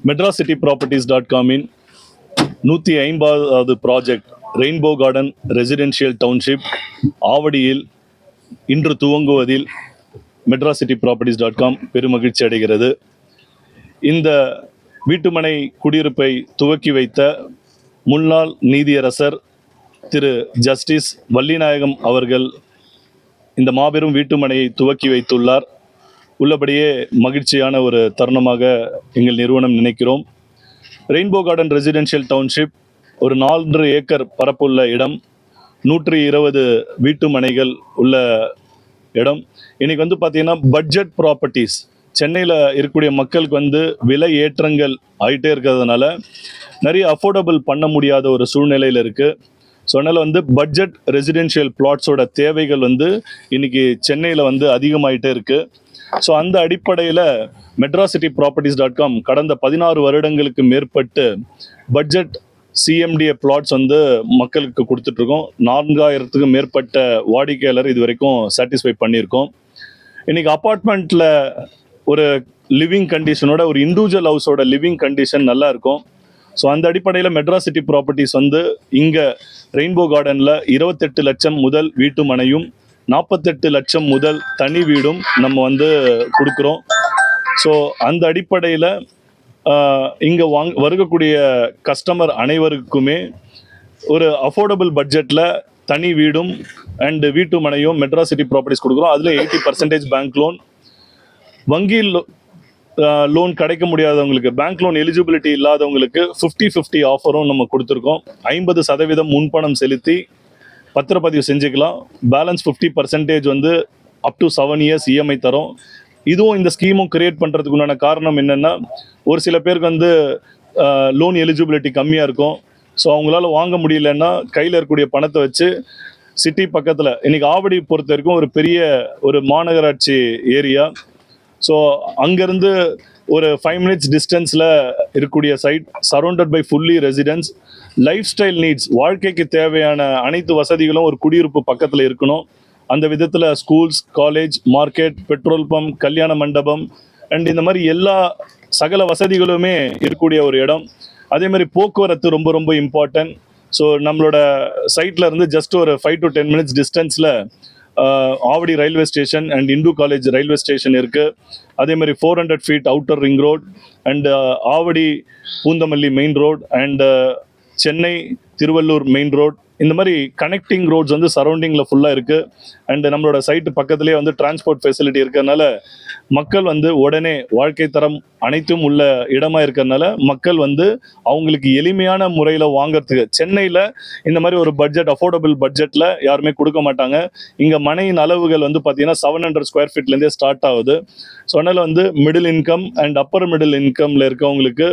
medracityproperties.com இன் 150வது project Rainbow Garden residential township ஆவடியில் இன்று துவங்குவதில் medracityproperties.com பெருமகிழ்ச்சி அடைகிறது. இந்த வீட்டுமனை குடியிருப்பை துவக்கி வைத்த முன்னாள் நீதியரசர் திரு ஜஸ்டிஸ் வள்ளிநாயகம் அவர்கள் இந்த மாபெரும் வீட்டுமனையை துவக்கி வைத்துள்ளார். உள்ளபடியே மகிழ்ச்சியான ஒரு தருணமாக எங்கள் நிறுவனம் நினைக்கிறோம். ரெயின்போ கார்டன் ரெசிடென்ஷியல் டவுன்ஷிப் ஒரு 4 ஏக்கர் பரப்புள்ள இடம், 120 வீட்டுமனைகள் உள்ள இடம். இன்னைக்கு பார்த்தீங்கன்னா பட்ஜெட் ப்ராப்பர்ட்டிஸ் சென்னையில் இருக்கக்கூடிய மக்களுக்கு விலை ஏற்றங்கள் ஆகிட்டே இருக்கிறதுனால நிறைய அஃபோர்டபுள் பண்ண முடியாத ஒரு சூழ்நிலையில் இருக்குது. ஸோ அதனால் பட்ஜெட் ரெசிடென்ஷியல் பிளாட்ஸோட தேவைகள் இன்னைக்கு சென்னையில் அதிகமாகிட்டே இருக்குது. ஸோ அந்த அடிப்படையில் medracityproperties.com கடந்த 16 வருடங்களுக்கு மேற்பட்டு பட்ஜெட் சிஎம்டிஏ பிளாட்ஸ் மக்களுக்கு கொடுத்துட்ருக்கோம். 4000த்துக்கும் மேற்பட்ட வாடிக்கையாளர் இது வரைக்கும் சாட்டிஸ்ஃபை பண்ணியிருக்கோம். இன்றைக்கி அப்பார்ட்மெண்ட்டில் ஒரு லிவிங் கண்டிஷனோட ஒரு இண்டிவிஜுவல் ஹவுஸோட லிவிங் கண்டிஷன் நல்லா இருக்கும். ஸோ அந்த அடிப்படையில் மெட்ராசிட்டி ப்ராப்பர்ட்டிஸ் இங்கே ரெயின்போ கார்டனில் 28 லட்சம் முதல் வீட்டு மனையும் 48 லட்சம் முதல் தனி வீடும் நம்ம கொடுக்குறோம். ஸோ அந்த அடிப்படையில் இங்கே வருகக்கூடிய கஸ்டமர் அனைவருக்குமே ஒரு அஃபோர்டபுள் பட்ஜெட்டில் தனி வீடும் அண்டு வீட்டு மனையும் மெட்ராசிட்டி ப்ராப்பர்ட்டிஸ் கொடுக்குறோம். அதில் 80% பேங்க் லோன், வங்கியில் லோன் கிடைக்க முடியாதவங்களுக்கு, பேங்க் லோன் எலிஜிபிலிட்டி இல்லாதவங்களுக்கு 50-50 ஆஃபரும் நம்ம கொடுத்துருக்கோம். 50% முன்பணம் செலுத்தி பத்திரப்பதிவு செஞ்சுக்கலாம். Balance 50% up to 7 years EMI தரும். இதுவும் இந்த ஸ்கீமும் கிரியேட் பண்ணுறதுக்கு உண்டான காரணம் என்னென்னா, ஒரு சில பேருக்கு லோன் எலிஜிபிலிட்டி கம்மியாக இருக்கும். ஸோ அவங்களால வாங்க முடியலன்னா கையில் இருக்கக்கூடிய பணத்தை வச்சு சிட்டி பக்கத்தில், இன்றைக்கி ஆவடி பொறுத்த வரைக்கும் ஒரு பெரிய ஒரு மாநகராட்சி ஏரியா. ஸோ அங்கேருந்து ஒரு 5 minutes டிஸ்டன்ஸில் இருக்கக்கூடிய site, surrounded by fully residence. Life style needs, வாழ்க்கைக்கு தேவையான அனைத்து வசதிகளும் ஒரு குடியிருப்பு பக்கத்தில் இருக்கணும். அந்த விதத்தில் schools, college, market, petrol pump, கல்யாண மண்டபம் அண்ட் இந்த மாதிரி எல்லா சகல வசதிகளுமே இருக்கக்கூடிய ஒரு இடம். அதே மாதிரி போக்குவரத்து ரொம்ப ரொம்ப இம்பார்ட்டன்ட். ஸோ நம்மளோட சைட்டில் இருந்து ஜஸ்ட் ஒரு 5 to 10 minutes டிஸ்டன்ஸில் Avadi railway station and Hindu college railway station இருக்குது. அதே மாதிரி 400 feet outer ring road and Avadi Poonamallee main road and Chennai Tiruvallur main road, இந்த மாதிரி கனெக்டிங் ரோட்ஸ் சரௌண்டிங்கில் ஃபுல்லாக இருக்குது. அண்டு நம்மளோட சைட்டு பக்கத்துலேயே டிரான்ஸ்போர்ட் ஃபெசிலிட்டி இருக்கிறதுனால மக்கள் உடனே வாழ்க்கை தரம் அனைத்தும் உள்ள இடமா இருக்கிறதுனால மக்கள் அவங்களுக்கு எளிமையான முறையில் வாங்கிறதுக்கு, சென்னையில் இந்த மாதிரி ஒரு பட்ஜெட் அஃபோர்டபுள் பட்ஜெட்டில் யாருமே கொடுக்க மாட்டாங்க. இங்கே மனையின் அளவுகள் பார்த்தீங்கன்னா 700 square feetலேருந்தே ஸ்டார்ட் ஆகுது. ஸோ அதனால் middle income and upper middle இன்கமில் இருக்கவங்களுக்கு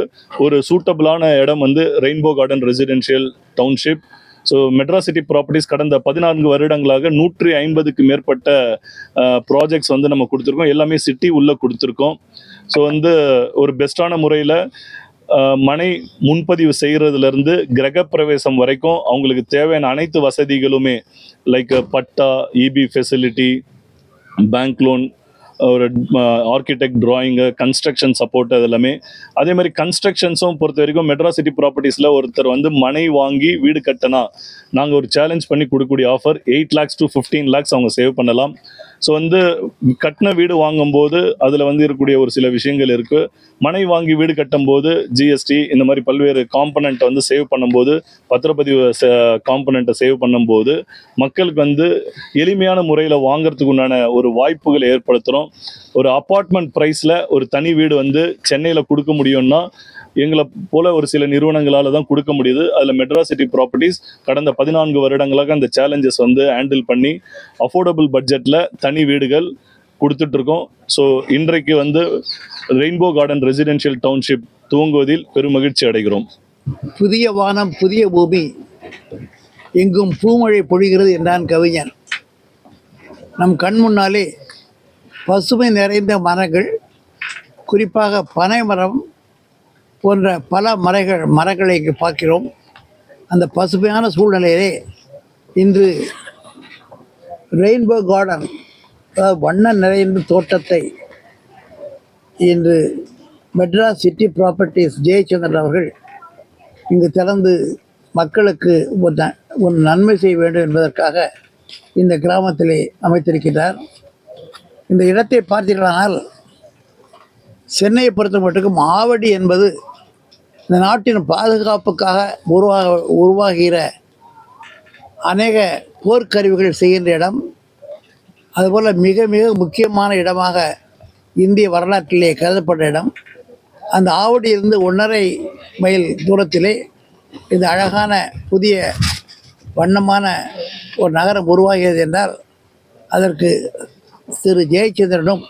ஒரு சூட்டபிளான இடம் Rainbow Garden residential township. So Madracity properties கடந்த 14 வருடங்களாக 150க்கு மேற்பட்ட ப்ராஜெக்ட்ஸ் நம்ம கொடுத்துருக்கோம். எல்லாமே சிட்டி உள்ளே கொடுத்துருக்கோம். ஸோ ஒரு பெஸ்ட்டான முறையில் மனை முன்பதிவு செய்கிறதுலேருந்து கிரகப்பிரவேசம் வரைக்கும் அவங்களுக்கு தேவையான அனைத்து வசதிகளுமே லைக் பட்டா, இபி ஃபெசிலிட்டி, பேங்க் லோன், ஒரு ஆர்கிடெக்ட் ட்ராயிங்கு, கன்ஸ்ட்ரக்ஷன் சப்போர்ட், அது எல்லாமே. அதே மாதிரி கன்ஸ்ட்ரக்ஷன்ஸும் பொறுத்த வரைக்கும் மெட்ராசிட்டி ப்ராப்பர்ட்டிஸில் ஒருத்தர் மனை வாங்கி வீடு கட்டினா நாங்கள் ஒரு சேலஞ்ச் பண்ணி கொடுக்கக்கூடிய ஆஃபர் 8 lakhs to 15 lakhs அவங்க சேவ் பண்ணலாம். ஸோ கட்டின வீடு வாங்கும்போது அதில் இருக்கக்கூடிய ஒரு சில விஷயங்கள் இருக்குது. மனை வாங்கி வீடு கட்டும்போது ஜிஎஸ்டி இந்த மாதிரி பல்வேறு காம்பனண்ட்டை சேவ் பண்ணும்போது, பத்திரப்பதிவு காம்பனண்ட்டை சேவ் பண்ணும்போது மக்களுக்கு எளிமையான முறையில் வாங்கிறதுக்கு உண்டான ஒரு வாய்ப்புகளை ஏற்படுத்துகிறோம். ஒரு அப்பார்ட்மெண்ட் ப்ரைஸில் ஒரு தனி வீடு சென்னையில் கொடுக்க முடியும்னா எங்களை போல ஒரு சில நிறுவனங்களால் தான் கொடுக்க முடியுது. அதில் மெட்ராசிட்டி ப்ராப்பர்ட்டிஸ் கடந்த 14 வருடங்களாக அந்த சேலஞ்சஸ் ஹேண்டில் பண்ணி அஃபோர்டபுள் பட்ஜெட்டில் தனி வீடுகள் கொடுத்துட்ருக்கோம். ஸோ இன்றைக்கு ரெயின்போ கார்டன் ரெசிடென்ஷியல் டவுன்ஷிப் துவங்குவதில் பெருமகிழ்ச்சி அடைகிறோம். புதிய வானம் புதிய பூமி, எங்கும் பூமழை பொழிகிறது என்றான் கவிஞன். நம் கண் முன்னாலே பசுமை நிறைந்த மரங்கள், குறிப்பாக பனை மரம் போன்ற பல மரங்களை பார்க்கிறோம். அந்த பசுமையான சூழ்நிலையிலே இன்று ரெயின்போ கார்டன், வண்ண நிறைந்த தோட்டத்தை இன்று மெட்ராஸ் சிட்டி ப்ராப்பர்ட்டிஸ் ஜெயச்சந்திரன் அவர்கள் இங்கு திறந்து மக்களுக்கு ஒரு நன்மை செய்ய வேண்டும் என்பதற்காக இந்த கிராமத்திலே அமைத்திருக்கிறார். இந்த இடத்தை பார்த்தீர்களானால் சென்னையை பொறுத்த மட்டுக்கும் ஆவடி என்பது இந்த நாட்டின் பாதுகாப்புக்காக உருவாகிற அநேக போர்க்கருவிகள் செய்கின்ற இடம். அதுபோல் மிக மிக முக்கியமான இடமாக இந்திய வரலாற்றிலே கருதப்பட்ட இடம். அந்த ஆவடியிலிருந்து 1.5 மைல் தூரத்திலே இந்த அழகான புதிய வண்ணமான ஒரு நகரம் உருவாகியது என்றால் அதற்கு திரு ஜெயச்சந்திரனும்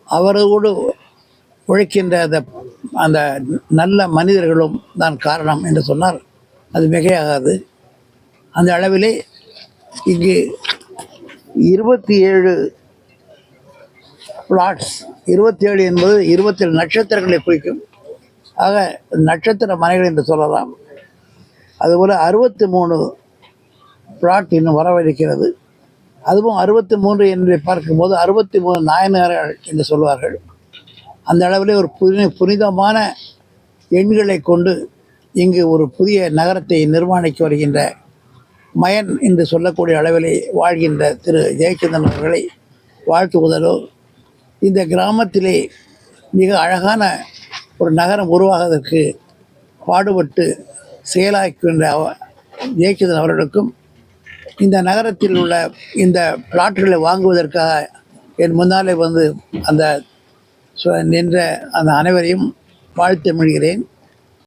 அவரோடு உழைக்கின்ற அந்த நல்ல மனிதர்களும் தான் காரணம் என்று சொன்னால் அது மிகையாகாது. அந்த அளவிலே இங்கு 27 பிளாட்ஸ், 27 என்பது 27 நட்சத்திரங்களை குறிக்கும். ஆக நட்சத்திர மனைகள் என்று சொல்லலாம். அதுபோல் 63 பிளாட் இன்னும் வரவிருக்கிறது. அதுவும் 63 என்று பார்க்கும்போது 63 நாயனார்கள் என்று சொல்வார்கள். அந்த அளவிலே ஒரு புனிதமான எண்களை கொண்டு இங்கு ஒரு புதிய நகரத்தை நிர்மாணிக்க வருகின்ற மயன் என்று சொல்லக்கூடிய அளவிலே வாழ்கின்ற திரு ஜெயச்சந்திரன் அவர்களை வாழ்த்துவதோ, இந்த கிராமத்திலே மிக அழகான ஒரு நகரம் உருவாவதற்கு பாடுபட்டு செயலாக்கின்ற ஜெயச்சந்திரன் அவர்களுக்கும் இந்த நகரத்தில் உள்ள இந்த பிளாட்டுகளை வாங்குவதற்காக என் முன்னாலே வந்து அந்த நின்ற அந்த அனைவரையும் வாழ்த்து மிழ்கிறேன்.